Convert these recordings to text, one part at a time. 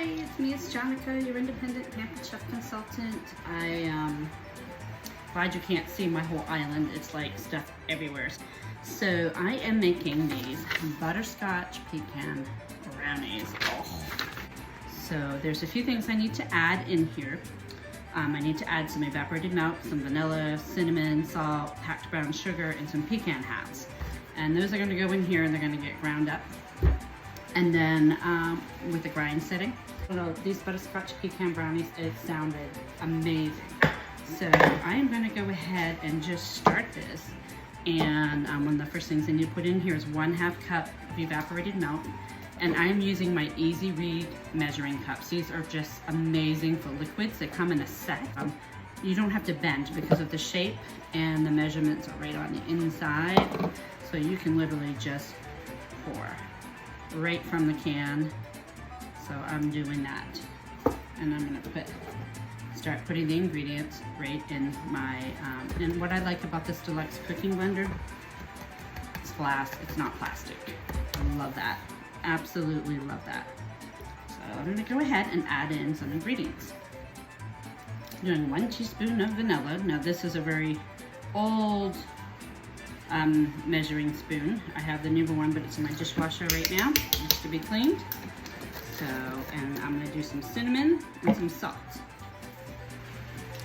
Hi, it's me, it's Jonica, your independent Pampered Chef consultant. Glad you can't see my whole island. It's like stuff everywhere. So I am making these butterscotch pecan brownies. Oh. So there's a few things I need to add in here. I need to add some evaporated milk, some vanilla, cinnamon, salt, packed brown sugar, and some pecan halves. And those are going to go in here and they're going to get ground up. And then with the grind setting. These butterscotch pecan brownies, it sounded amazing. So I am going to go ahead and just start this. And one of the first things I need to put in here is 1/2 cup of evaporated milk. And I'm using my Easy Read measuring cups. These are just amazing for liquids. They come in a set. You don't have to bend because of the shape, and the measurements are right on the inside. So you can literally just pour right from the can. So I'm doing that. And I'm gonna start putting the ingredients right in my, and what I like about this Deluxe Cooking Blender, it's glass, it's not plastic. I love that. Absolutely love that. So I'm gonna go ahead and add in some ingredients. Doing 1 teaspoon of vanilla. Now this is a very old measuring spoon. I have the newer one, but it's in my dishwasher right now. It needs to be cleaned. So, and I'm gonna do some cinnamon and some salt.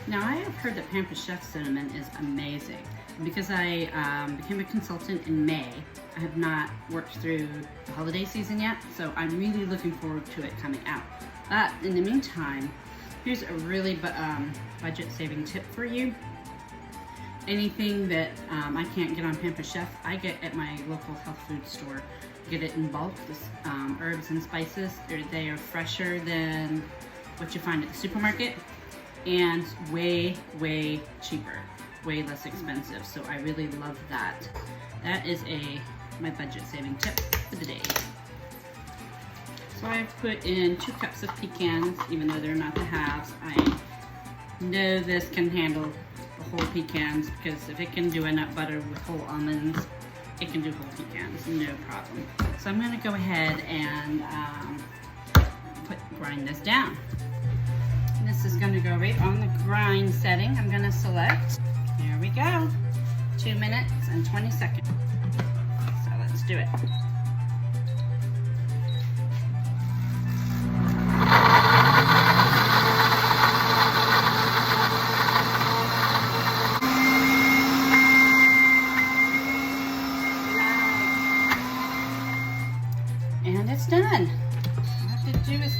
Now I have heard that Pampered Chef cinnamon is amazing. Because I became a consultant in May, I have not worked through the holiday season yet, so I'm really looking forward to it coming out. But in the meantime, here's a really budget-saving tip for you. Anything that I can't get on Pampered Chef, I get at my local health food store. Get it in bulk, this, herbs and spices. They are fresher than what you find at the supermarket, and way, way cheaper. Way less expensive, so I really love that. That is my budget saving tip for the day. So I've put in 2 cups of pecans, even though they're not the halves. I know this can handle the whole pecans, because if it can do a nut butter with whole almonds, it can do whole pecans, no problem. So I'm going to go ahead and grind this down. This is going to go right on the grind setting. I'm going to select. Here we go. 2 minutes and 20 seconds. So let's do it. And it's done. All I have to do is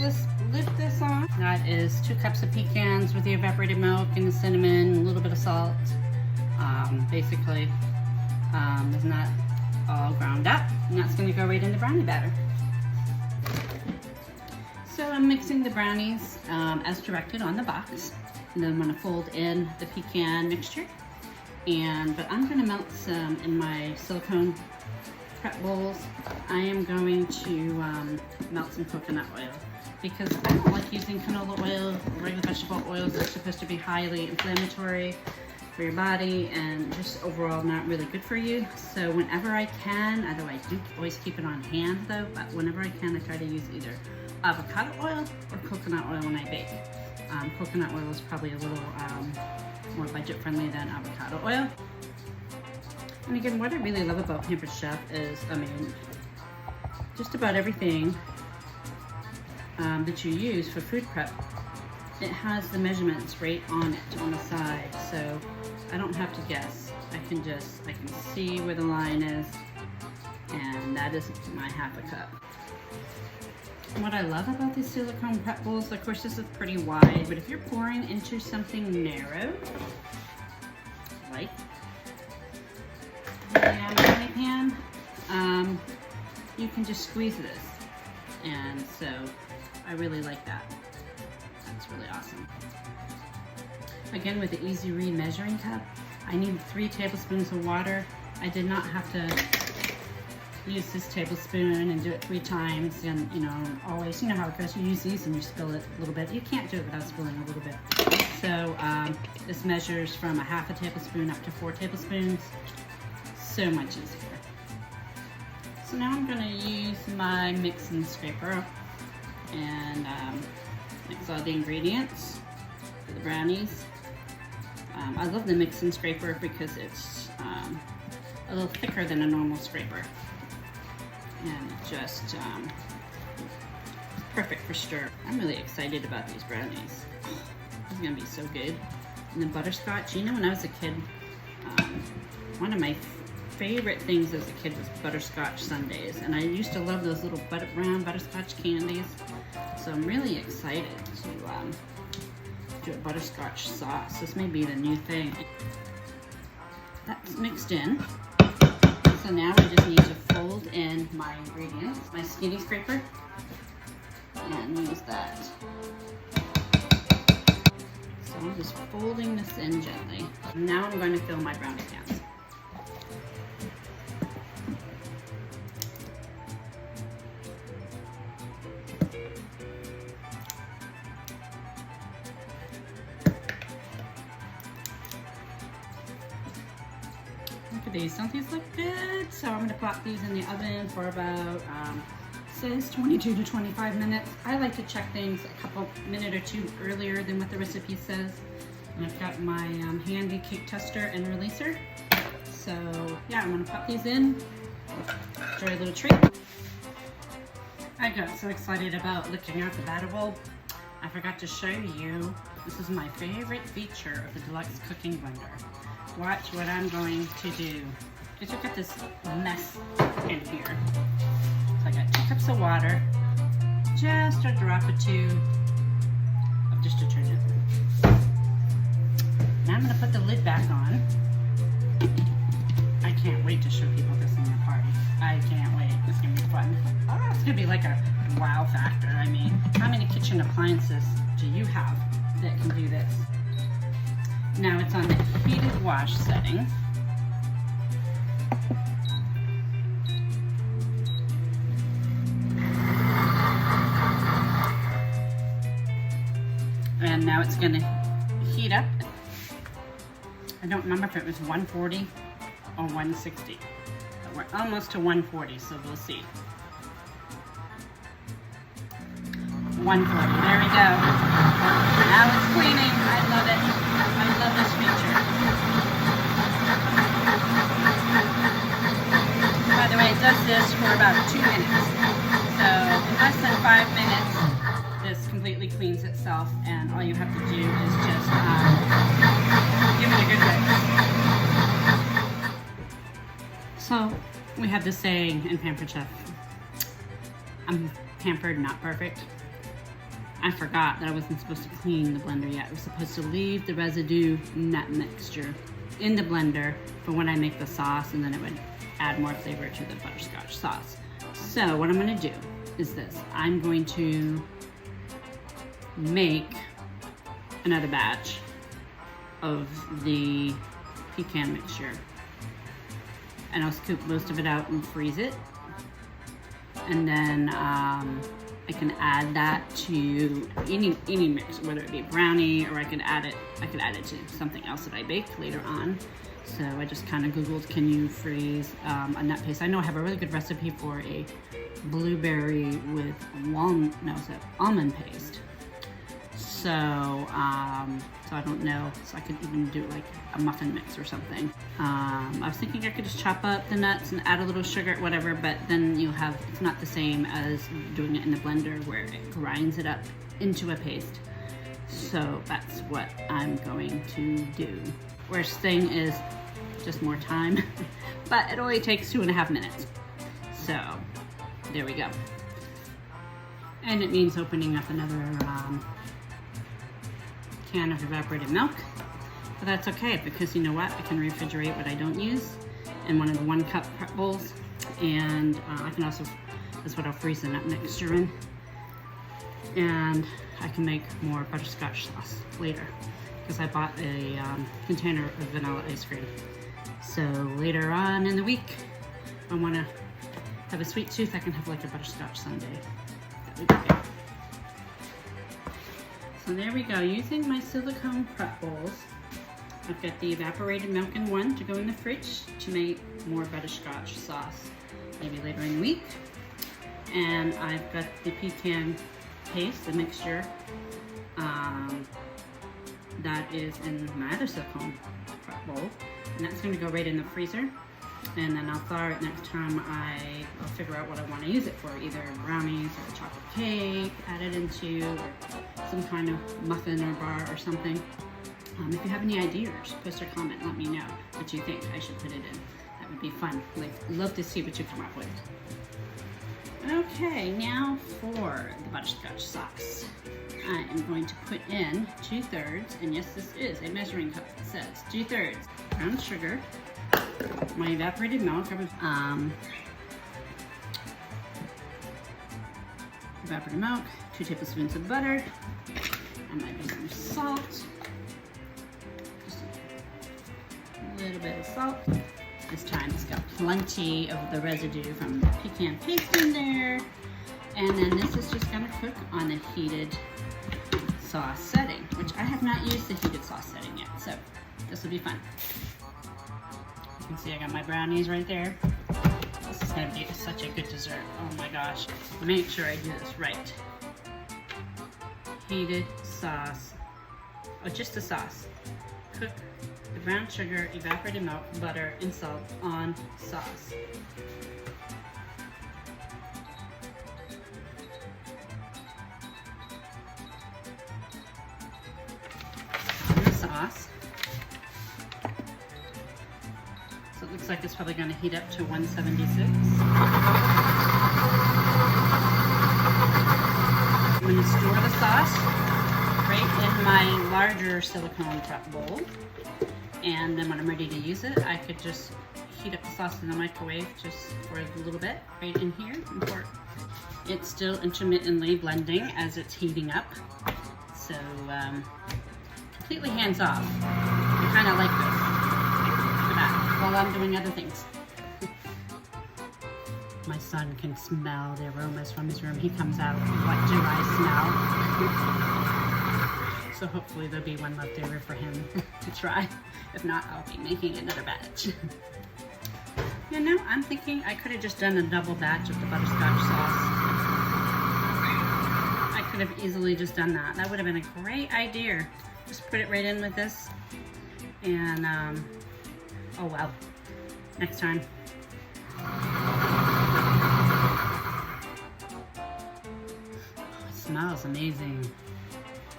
lift this on. That is 2 cups of pecans with the evaporated milk and the cinnamon, a little bit of salt. Basically, it's not all ground up, and that's going to go right in the brownie batter. So I'm mixing the brownies as directed on the box, and then I'm going to fold in the pecan mixture. But I'm going to melt some in my silicone prep bowls. I am going to melt some coconut oil, because I don't like using canola oil or regular vegetable oils. They're supposed to be highly inflammatory for your body and just overall not really good for you. So whenever I can, although I do always keep it on hand though, but whenever I can, I try to use either avocado oil or coconut oil when I bake. Coconut oil is probably a little more budget friendly than avocado oil. And again, what I really love about Pampered Chef is, I mean, just about everything that you use for food prep, it has the measurements right on it on the side, so I don't have to guess. I can see where the line is, and that is my 1/2 cup. And what I love about these silicone prep bowls, of course this is pretty wide, but if you're pouring into something narrow, like the brownie pan, you can just squeeze this, and so I really like that. That's really awesome. Again, with the Easy Read measuring cup, I need 3 tablespoons of water. I did not have to use this tablespoon and do it 3 times, and always, you know how it goes, you use these and you spill it a little bit. You can't do it without spilling a little bit. So this measures from 1/2 tablespoon up to 4 tablespoons. So much easier. So now I'm going to use my mixing scraper and Mix all the ingredients for the brownies. I love the mixing scraper because it's a little thicker than a normal scraper. And just perfect for stir. I'm really excited about these brownies. Oh, this is gonna be so good. And the butterscotch, you know, when I was a kid, one of my favorite things as a kid was butterscotch sundaes. And I used to love those little brown butterscotch candies. So I'm really excited to do a butterscotch sauce. This may be the new thing. That's mixed in. So now I just need to fold in my ingredients, my skinny scraper, and use that. So I'm just folding this in gently. Now I'm going to fill my brownie pans. Look at these, don't these look good? So I'm gonna pop these in the oven for about, says 22 to 25 minutes. I like to check things a minute or two earlier than what the recipe says. And I've got my handy cake tester and releaser. So yeah, I'm gonna pop these in. Enjoy a little treat. I got so excited about looking out the batter bowl. I forgot to show you, this is my favorite feature of the Deluxe Cooking Blender. Watch what I'm going to do. Just look at this mess in here. So I got 2 cups of water, just a drop or 2 of dish detergent. Now I'm gonna put the lid back on. I can't wait to show people this in the party. I can't wait, it's gonna be fun. Oh, it's gonna be like a wow factor. I mean, how many kitchen appliances do you have that can do this? Now it's on the heated wash setting. And now it's gonna heat up. I don't remember if it was 140 or 160. But we're almost to 140, so we'll see. 140, there we go. Now it's cleaning, I love it. I love this feature. By the way, it does this for about 2 minutes. So in less than 5 minutes, this completely cleans itself, and all you have to do is just give it a good rinse. So we have this saying in Pampered Chef, I'm pampered, not perfect. I forgot that I wasn't supposed to clean the blender yet. I was supposed to leave the residue nut mixture in the blender for when I make the sauce, and then it would add more flavor to the butterscotch sauce. So what I'm gonna do is this. I'm going to make another batch of the pecan mixture. And I'll scoop most of it out and freeze it. And then I can add that to any mix, whether it be brownie, or I could add it to something else that I bake later on. So I just kind of Googled, can you freeze a nut paste? I know I have a really good recipe for a blueberry with almond paste. So, so I don't know, so I could even do like a muffin mix or something. I was thinking I could just chop up the nuts and add a little sugar, whatever, but then it's not the same as doing it in the blender where it grinds it up into a paste. So that's what I'm going to do. Worst thing is just more time, but it only takes 2.5 minutes. So there we go. And it means opening up another can of evaporated milk, but that's okay because you know what? I can refrigerate what I don't use in one of the 1 cup prep bowls, and I can also, that's what I'll freeze the nut mixture in, and I can make more butterscotch sauce later because I bought a container of vanilla ice cream. So later on in the week, I want to have a sweet tooth, I can have like a butterscotch sundae. That would be good. So there we go, using my silicone prep bowls. I've got the evaporated milk in one to go in the fridge to make more butterscotch sauce, maybe later in the week. And I've got the pecan paste, the mixture, that is in my other silicone prep bowl, and that's going to go right in the freezer. And then I'll thaw it next time I'll figure out what I want to use it for, either brownies or a chocolate cake, add it into, or some kind of muffin or bar or something. If you have any ideas, post or comment, let me know what you think I should put it in. That would be fun. Like, love to see what you come up with. Okay, now for the butterscotch sauce. I am going to put in 2/3, and yes, this is a measuring cup. It says 2/3 brown sugar, my evaporated milk, evaporated milk, 2 tablespoons of butter, and maybe some salt, just a little bit of salt. This time it's got plenty of the residue from the pecan paste in there. And then this is just gonna cook on a heated sauce setting, which I have not used the heated sauce setting yet, so this will be fun. You can see I got my brownies right there. This is gonna be such a good dessert. Oh my gosh. Make sure I do this right. Heated sauce, oh, just the sauce. Cook the brown sugar, evaporated milk, butter, and salt on sauce. On the sauce. So it looks like it's probably going to heat up to 176. I'm going to store the sauce right in my larger silicone prep bowl. And then when I'm ready to use it, I could just heat up the sauce in the microwave just for a little bit right in here. And pour it. It's still intermittently blending as it's heating up. So completely hands off. I kind of like this. Look at that, while I'm doing other things. My son can smell the aromas from his room. He comes out, what do I smell? So hopefully there'll be one left over for him to try. If not, I'll be making another batch. You know, I'm thinking I could have just done a double batch of the butterscotch sauce. I could have easily just done that. That would have been a great idea. Just put it right in with this. And, oh well, next time. Oh, it smells amazing.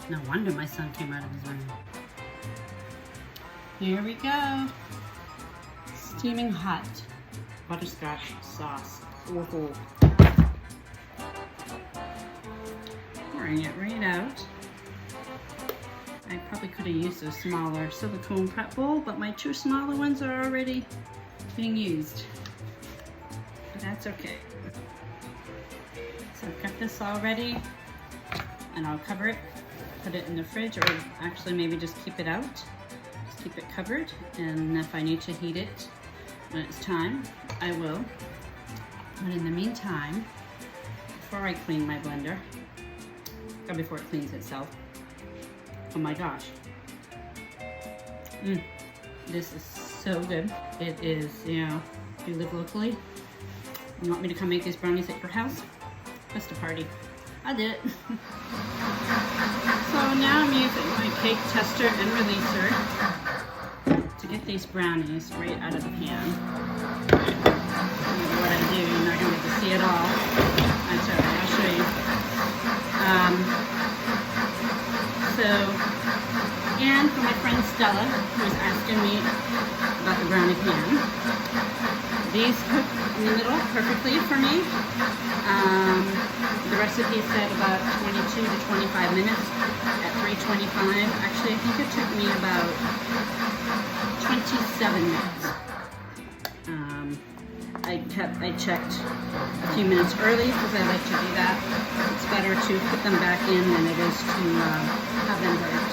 No wonder my son came out of his room. Here we go. Steaming hot butterscotch sauce. Pouring it right out. I probably could have used a smaller silicone prep bowl, but my 2 smaller ones are already being used. But that's okay. So I've got this all ready, and I'll cover it. Put it in the fridge, or actually maybe just keep it out. Just keep it covered, and if I need to heat it when it's time, I will. But in the meantime, before I clean my blender, or before it cleans itself, oh my gosh. This is so good. It is, you know, if you live locally, you want me to come make these brownies at your house? Just a party. I did it. So now I'm using my cake tester and releaser to get these brownies right out of the pan. What I do, you're not going to get to see it all. That's all right, I'll show you. And for my friend Stella, who was asking me about the brownie pan, these cook in the middle perfectly for me. The recipe said about 22 to 25 minutes at 325. Actually, I think it took me about 27 minutes. I checked a few minutes early because I like to do that. It's better to put them back in than it is to have them burnt.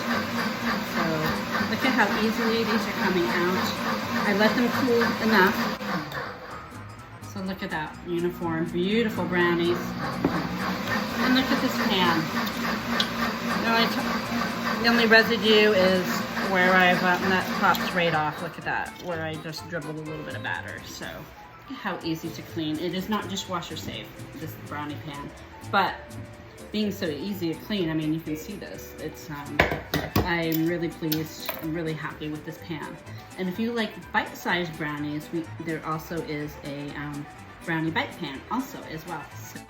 So look at how easily these are coming out. I let them cool enough. So look at that, uniform, beautiful brownies. And look at this pan. The only residue is where I've, that pops right off. Look at that, where I just dribbled a little bit of batter. So look at how easy to clean. It is not dishwasher safe, this brownie pan. But being so easy to clean, I mean, you can see this. It's, I'm really pleased. I'm really happy with this pan. And if you like bite-sized brownies, there also is a brownie bite pan also as well. So.